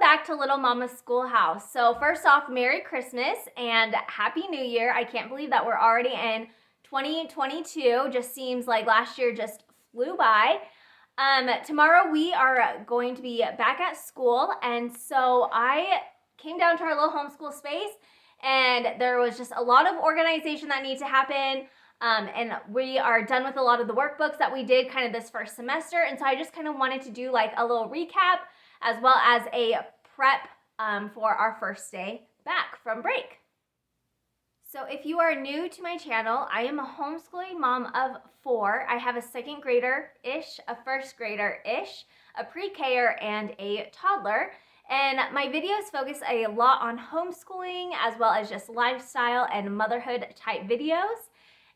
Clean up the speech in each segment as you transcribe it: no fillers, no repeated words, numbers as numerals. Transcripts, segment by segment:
back to Little Mama's Schoolhouse. So first off, Merry Christmas and Happy New Year. I can't believe that we're already in 2022. Just seems like last year just flew by. Tomorrow we are going to be back at school, and so I came down to our little homeschool space, and there was just a lot of organization that needed to happen. And we are done with a lot of the workbooks that we did kind of this first semester, and so I just kind of wanted to do like a little recap as well as a prep for our first day back from break. So if you are new to my channel, I am a homeschooling mom of 4. I have a second grader-ish, a first grader-ish, a pre-Ker, and a toddler. And my videos focus a lot on homeschooling as well as just lifestyle and motherhood type videos.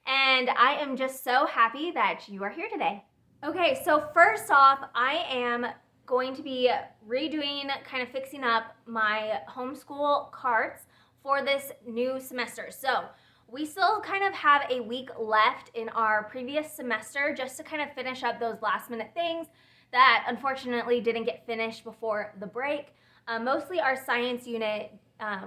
And I am just so happy that you are here today. Okay, so first off, I am going to be redoing, kind of fixing up my homeschool carts for this new semester. So we still kind of have a week left in our previous semester just to kind of finish up those last minute things that unfortunately didn't get finished before the break. Mostly our science unit,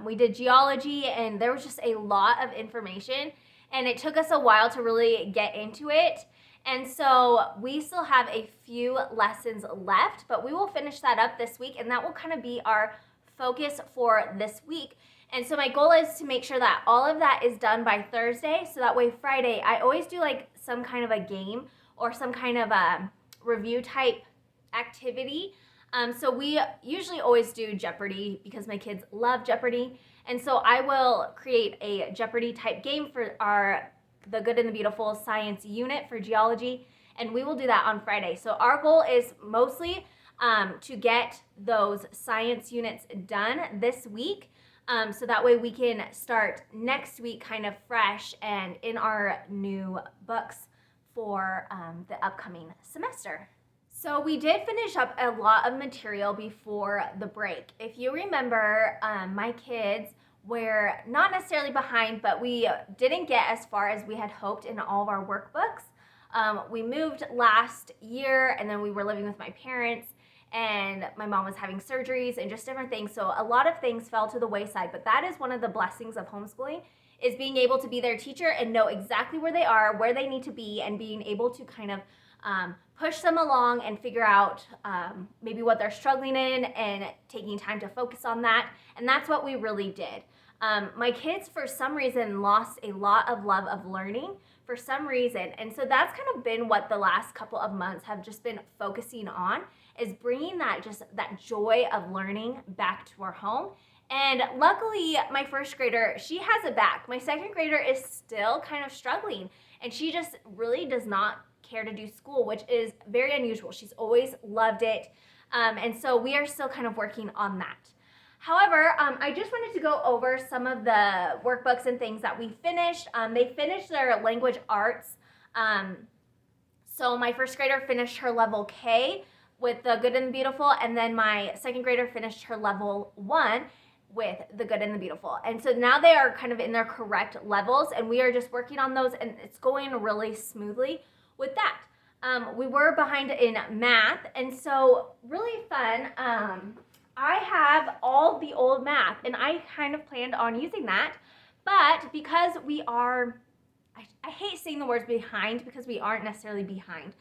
we did geology, and there was just a lot of information, and it took us a while to really get into it. And so we still have a few lessons left, but we will finish that up this week, and that will kind of be our focus for this week. And so my goal is to make sure that all of that is done by Thursday, so that way Friday, I always do like some kind of a game or some kind of a review type activity. So we usually always do Jeopardy because my kids love Jeopardy. And so I will create a Jeopardy type game for the Good and the Beautiful science unit for geology, and we will do that on Friday. So our goal is mostly to get those science units done this week, so that way we can start next week kind of fresh and in our new books for the upcoming semester. So we did finish up a lot of material before the break. If you remember, my kids were not necessarily behind, but we didn't get as far as we had hoped in all of our workbooks. We moved last year, and then we were living with my parents, and my mom was having surgeries and just different things. So a lot of things fell to the wayside, but that is one of the blessings of homeschooling, is being able to be their teacher and know exactly where they are, where they need to be, and being able to kind of push them along and figure out maybe what they're struggling in and taking time to focus on that. And that's what we really did. My kids, for some reason, lost a lot of love of learning for some reason. And so that's kind of been what the last couple of months have just been focusing on, is bringing that joy of learning back to our home. And luckily, my first grader, she has it back. My second grader is still kind of struggling, and she just really does not care to do school, which is very unusual. She's always loved it. And so we are still kind of working on that. However, I just wanted to go over some of the workbooks and things that we finished. They finished their language arts. So my first grader finished her level K with the Good and the Beautiful, and then my second grader finished her level 1 with the Good and the Beautiful. And so now they are kind of in their correct levels, and we are just working on those, and it's going really smoothly with that. We were behind in math, and so really fun. I have all the old math, and I kind of planned on using that, but because we are, I hate saying the words behind because we aren't necessarily behind.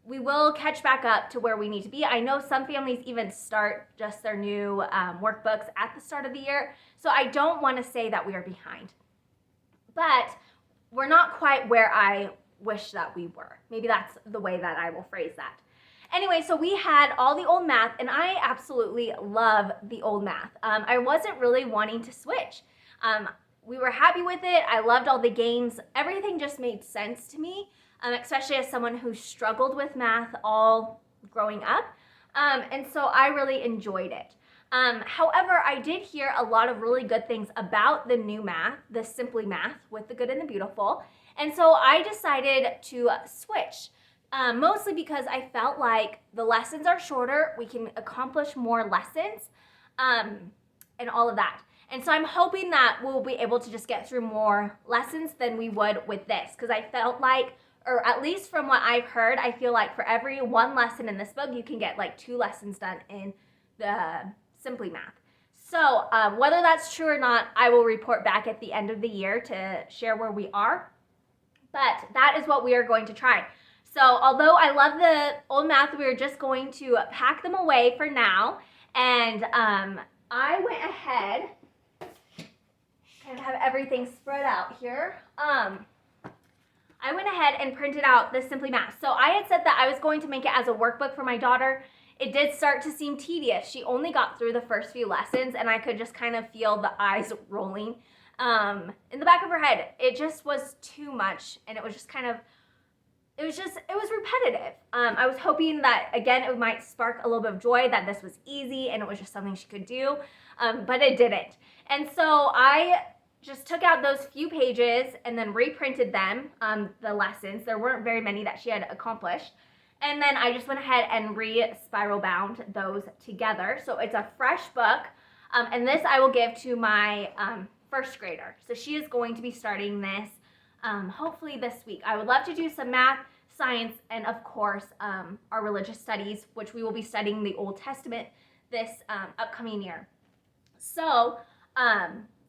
We will catch back up to where we need to be. I know some families even start just their new workbooks at the start of the year, so I don't want to say that we are behind. But we're not quite where I wish that we were. Maybe that's the way that I will phrase that. Anyway, so we had all the old math, and I absolutely love the old math. I wasn't really wanting to switch. We were happy with it. I loved all the games. Everything just made sense to me, especially as someone who struggled with math all growing up. And so I really enjoyed it. However, I did hear a lot of really good things about the new math, the Simply Math with the Good and the Beautiful. And so I decided to switch. Mostly because I felt like the lessons are shorter, we can accomplish more lessons, and all of that. And so I'm hoping that we'll be able to just get through more lessons than we would with this, because I felt like, or at least from what I've heard, I feel like for every one lesson in this book, you can get like 2 lessons done in the Simply Math. So whether that's true or not, I will report back at the end of the year to share where we are. But that is what we are going to try. So although I love the old math, we are just going to pack them away for now. And I went ahead and have everything spread out here. I went ahead and printed out the Simply Math. So I had said that I was going to make it as a workbook for my daughter. It did start to seem tedious. She only got through the first few lessons, and I could just kind of feel the eyes rolling in the back of her head. It just was too much, and it was just kind of, it was repetitive. I was hoping that, again, it might spark a little bit of joy that this was easy and it was just something she could do, but it didn't. And so I just took out those few pages and then reprinted them, the lessons. There weren't very many that she had accomplished. And then I just went ahead and spiral bound those together. So it's a fresh book. And this I will give to my first grader. So she is going to be starting this hopefully this week. I would love to do some math, science, and of course our religious studies, which we will be studying the Old Testament this upcoming year. So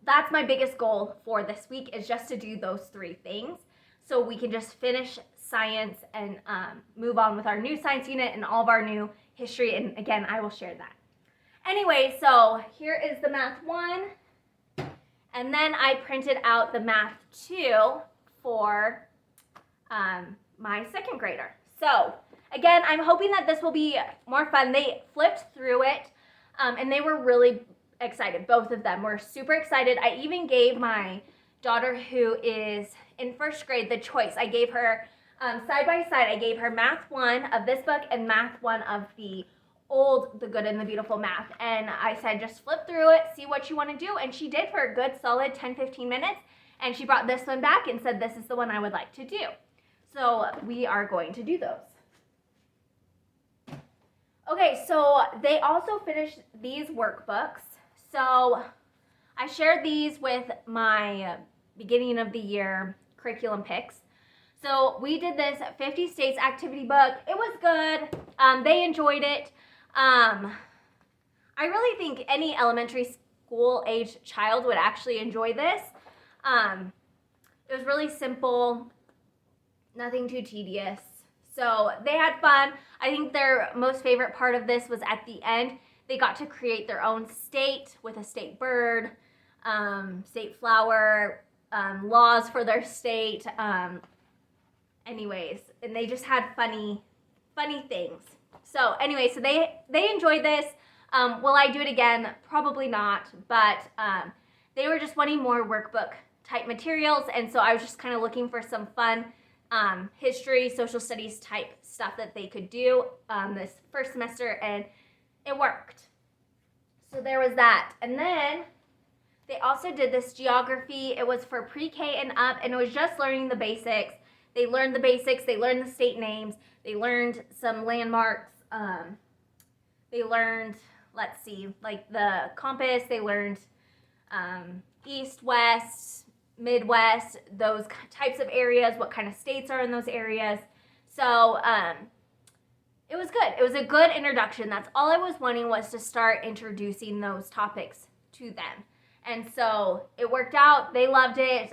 that's my biggest goal for this week, is just to do those three things. So we can just finish science and move on with our new science unit and all of our new history. And again, I will share that. Anyway, so here is the Math 1. And then I printed out the Math 2 for my second grader. So again, I'm hoping that this will be more fun. They flipped through it and they were really excited. Both of them were super excited. I even gave my daughter, who is in first grade, the choice. I gave her side by side, I gave her Math 1 of this book and Math 1 of the old, The Good and the Beautiful Math. And I said, just flip through it, see what you want to do. And she did for a good solid 10-15 minutes. And she brought this one back and said, this is the one I would like to do. So we are going to do those. Okay, so they also finished these workbooks. So I shared these with my beginning of the year curriculum picks. So we did this 50 States activity book. It was good. They enjoyed it. I really think any elementary school age child would actually enjoy this. It was really simple, nothing too tedious. So they had fun. I think their most favorite part of this was at the end. They got to create their own state with a state bird, state flower, laws for their state. Anyways, and they just had funny things. So anyway, so they enjoyed this. Will I do it again? Probably not, but they were just wanting more workbook type materials, and so I was just kind of looking for some fun history, social studies type stuff that they could do this first semester, and it worked. So there was that. And then they also did this geography. It was for pre-K and up, and it was just learning the basics. They learned the basics. They learned the state names. They learned some landmarks. They learned, let's see, like the compass. They learned east, west, Midwest, those types of areas, what kind of states are in those areas. So it was good. It was a good introduction. That's all I was wanting, was to start introducing those topics to them. And so it worked out. They loved it.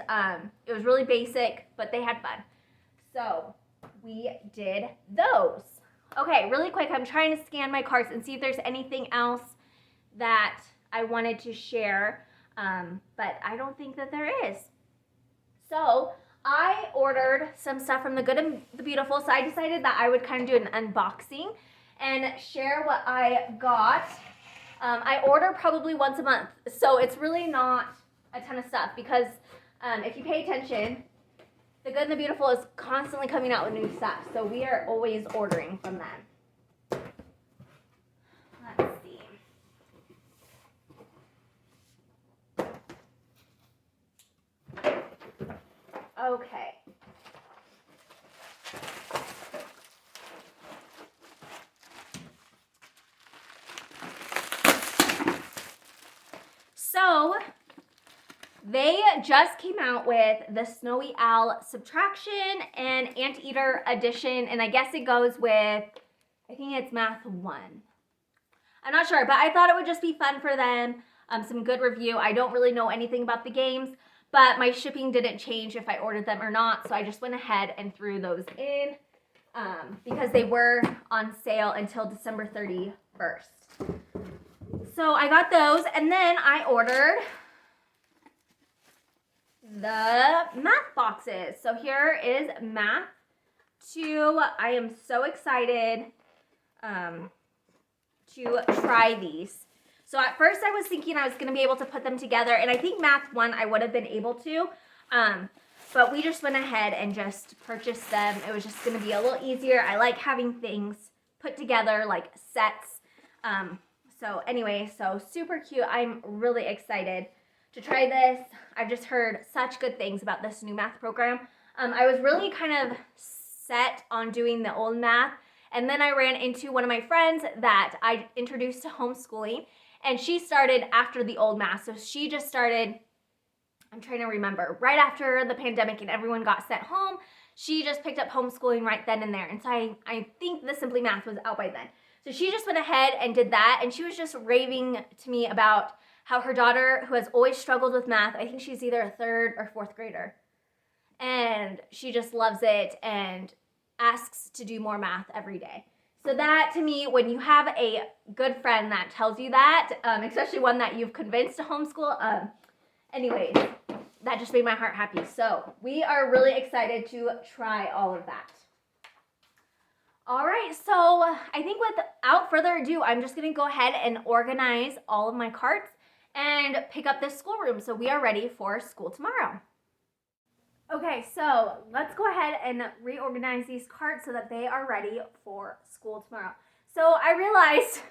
It was really basic, but they had fun. So we did those. Okay, really quick, I'm trying to scan my cards and see if there's anything else that I wanted to share, but I don't think that there is. So I ordered some stuff from The Good and the Beautiful, so I decided that I would kind of do an unboxing and share what I got. I order probably once a month, so it's really not a ton of stuff, because if you pay attention, The Good and the Beautiful is constantly coming out with new stuff, so we are always ordering from them. Let's see. Okay. So they just came out with the Snowy Owl Subtraction and Anteater Addition, and I guess it goes with, I think it's Math 1. I'm not sure, but I thought it would just be fun for them. Some good review. I don't really know anything about the games, but my shipping didn't change if I ordered them or not, so I just went ahead and threw those in because they were on sale until December 31st. So I got those, and then I ordered the math boxes. So here is math 2. I am so excited to try these. So at first I was thinking I was going to be able to put them together, and I think math 1 I would have been able to, but we just went ahead and just purchased them. It was just going to be a little easier. I like having things put together like sets. So anyway, so super cute. I'm really excited to try this. I've just heard such good things about this new math program. I was really kind of set on doing the old math, and then I ran into one of my friends that I introduced to homeschooling, and she started after the old math. So she just started, I'm trying to remember, right after the pandemic and everyone got sent home, she just picked up homeschooling right then and there. And so I think the Simply Math was out by then. So she just went ahead and did that, and she was just raving to me about how her daughter, who has always struggled with math, I think she's either a 3rd or 4th grader, and she just loves it and asks to do more math every day. So that, to me, when you have a good friend that tells you that, especially one that you've convinced to homeschool, anyways, that just made my heart happy. So we are really excited to try all of that. All right, so I think without further ado, I'm just going to go ahead and organize all of my carts and pick up this schoolroom so we are ready for school tomorrow. Okay, so let's go ahead and reorganize these carts so that they are ready for school tomorrow. So I realized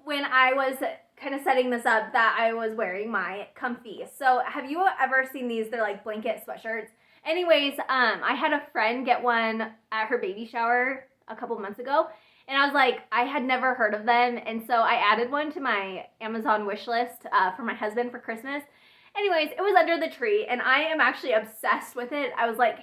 when I was kind of setting this up that I was wearing my comfy. So have you ever seen these? They're like blanket sweatshirts. Anyways, I had a friend get one at her baby shower a couple months ago, and I was like, I had never heard of them, and so I added one to my Amazon wish list for my husband for Christmas. Anyways, it was under the tree, and I am actually obsessed with it. I was like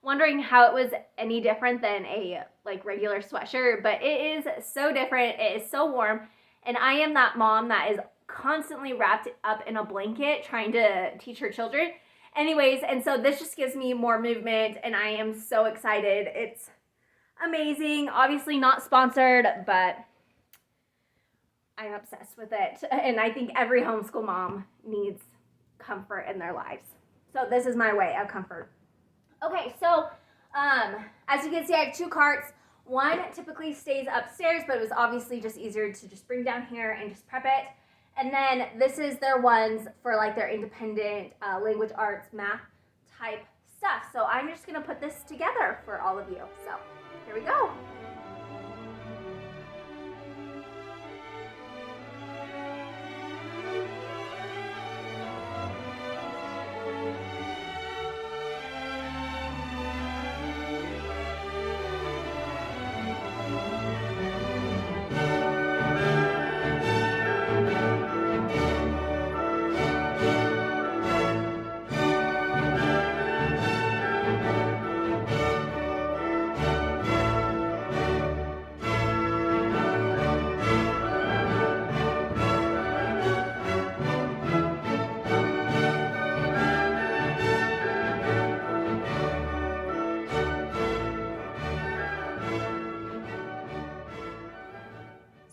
wondering how it was any different than a like regular sweatshirt, but it is so different. It is so warm, and I am that mom that is constantly wrapped up in a blanket trying to teach her children. Anyways, and so this just gives me more movement, and I am so excited. It's amazing. Obviously not sponsored, but I'm obsessed with it, and I think every homeschool mom needs comfort in their lives. So this is my way of comfort. Okay, so as you can see, I have 2 carts. One typically stays upstairs, but it was obviously just easier to just bring down here and just prep it. And then this is their ones for like their independent language arts, math type stuff. So I'm just gonna put this together for all of you. So here we go.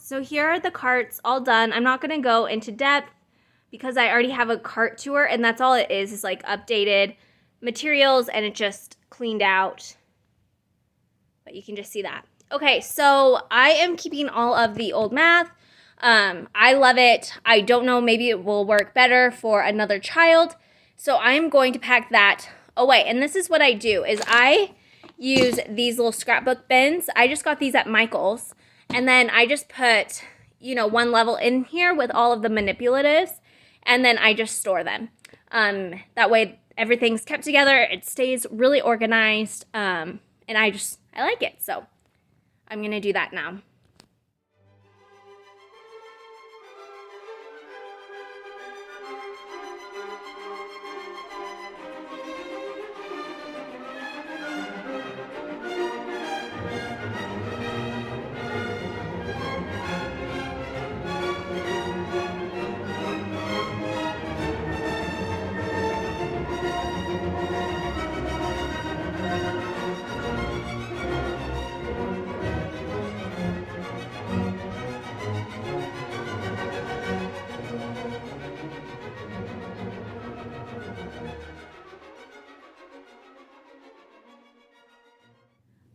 So here are the carts all done. I'm not going to go into depth because I already have a cart tour, and that's all it is like updated materials, and it just cleaned out. But you can just see that. Okay, so I am keeping all of the old math. I love it. I don't know, maybe it will work better for another child. So I'm going to pack that away. And this is what I do, is I use these little scrapbook bins. I just got these at Michael's. And then I just put, one level in here with all of the manipulatives, and then I just store them. That way everything's kept together. It stays really organized, and I like it. So I'm going to do that now.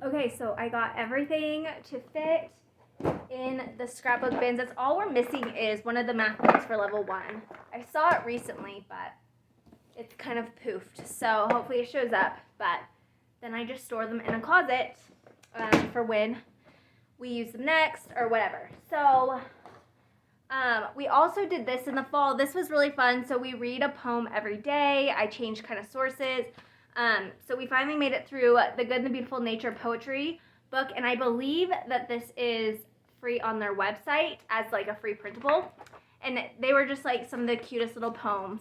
Okay, so I got everything to fit in the scrapbook bins. That's all we're missing is one of the math books for level 1. I saw it recently, but it's kind of poofed, so hopefully it shows up. But then I just store them in a closet for when we use them next or whatever. So we also did this in the fall. This was really fun. So we read a poem every day. I changed kind of sources. So we finally made it through the Good and the Beautiful Nature poetry book, and I believe that this is free on their website as like a free printable, and they were just like some of the cutest little poems.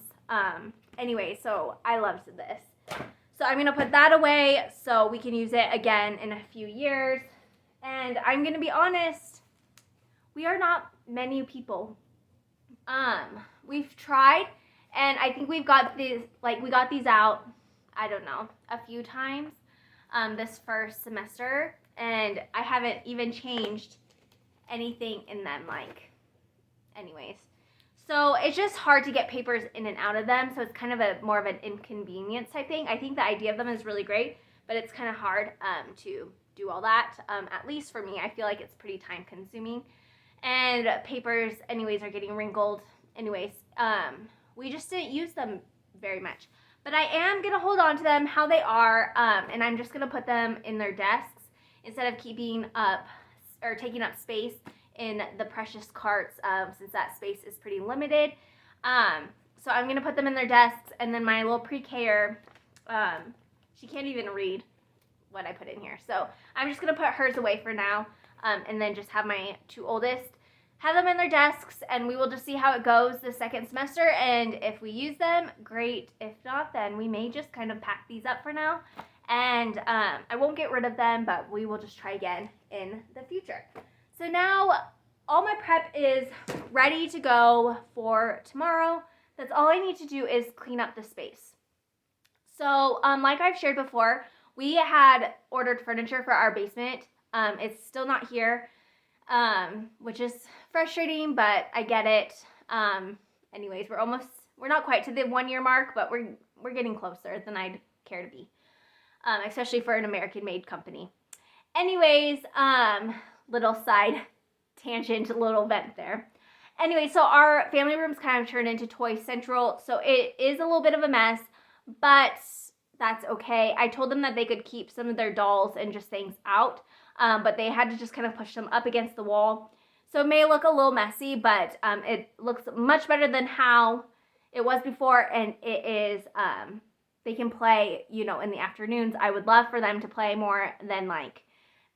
Anyway, so I loved this. So I'm gonna put that away so we can use it again in a few years. And I'm gonna be honest, we are not menu people. We've tried, and I think we got these out, I don't know, a few times this first semester, and I haven't even changed anything in them, like, anyways. So it's just hard to get papers in and out of them, so it's kind of more of an inconvenience type thing. I think the idea of them is really great, but it's kind of hard to do all that, at least for me. I feel like it's pretty time consuming, and papers anyways are getting wrinkled. Anyways, we just didn't use them very much. But I am going to hold on to them how they are, and I'm just going to put them in their desks instead of keeping up or taking up space in the precious carts, since that space is pretty limited. So I'm going to put them in their desks, and then my little pre-K-er, she can't even read what I put in here. So I'm just going to put hers away for now, and then just have my 2 oldest have them in their desks, and we will just see how it goes the second semester, and if we use them, great. If not, then we may just kind of pack these up for now, and I won't get rid of them, but we will just try again in the future. So now all my prep is ready to go for tomorrow. That's all I need to do is clean up the space. So like I've shared before, we had ordered furniture for our basement. It's still not here, which is frustrating, but I get it. Anyways, we're not quite to the 1-year mark, but we're getting closer than I'd care to be, especially for an American-made company. Anyways, little side tangent, little vent there. Anyway, so our family room's kind of turned into Toy Central, so it is a little bit of a mess, but that's okay. I told them that they could keep some of their dolls and just things out, but they had to just kind of push them up against the wall. So it may look a little messy, but it looks much better than how it was before, and it is, they can play, in the afternoons. I would love for them to play more than, like,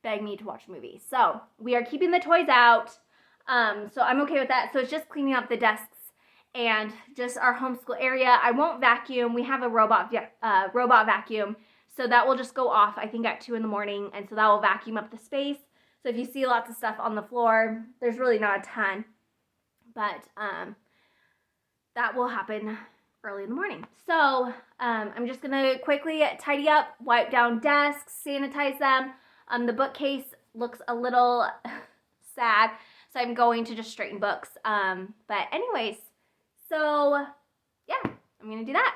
beg me to watch movies. So we are keeping the toys out, so I'm okay with that. So it's just cleaning up the desks and just our homeschool area. I won't vacuum. We have a robot vacuum, so that will just go off, I think, at 2 in the morning, and so that will vacuum up the space. So if you see lots of stuff on the floor, there's really not a ton, but that will happen early in the morning. So I'm just going to quickly tidy up, wipe down desks, sanitize them. The bookcase looks a little sad, so I'm going to just straighten books. But anyways, so yeah, I'm going to do that.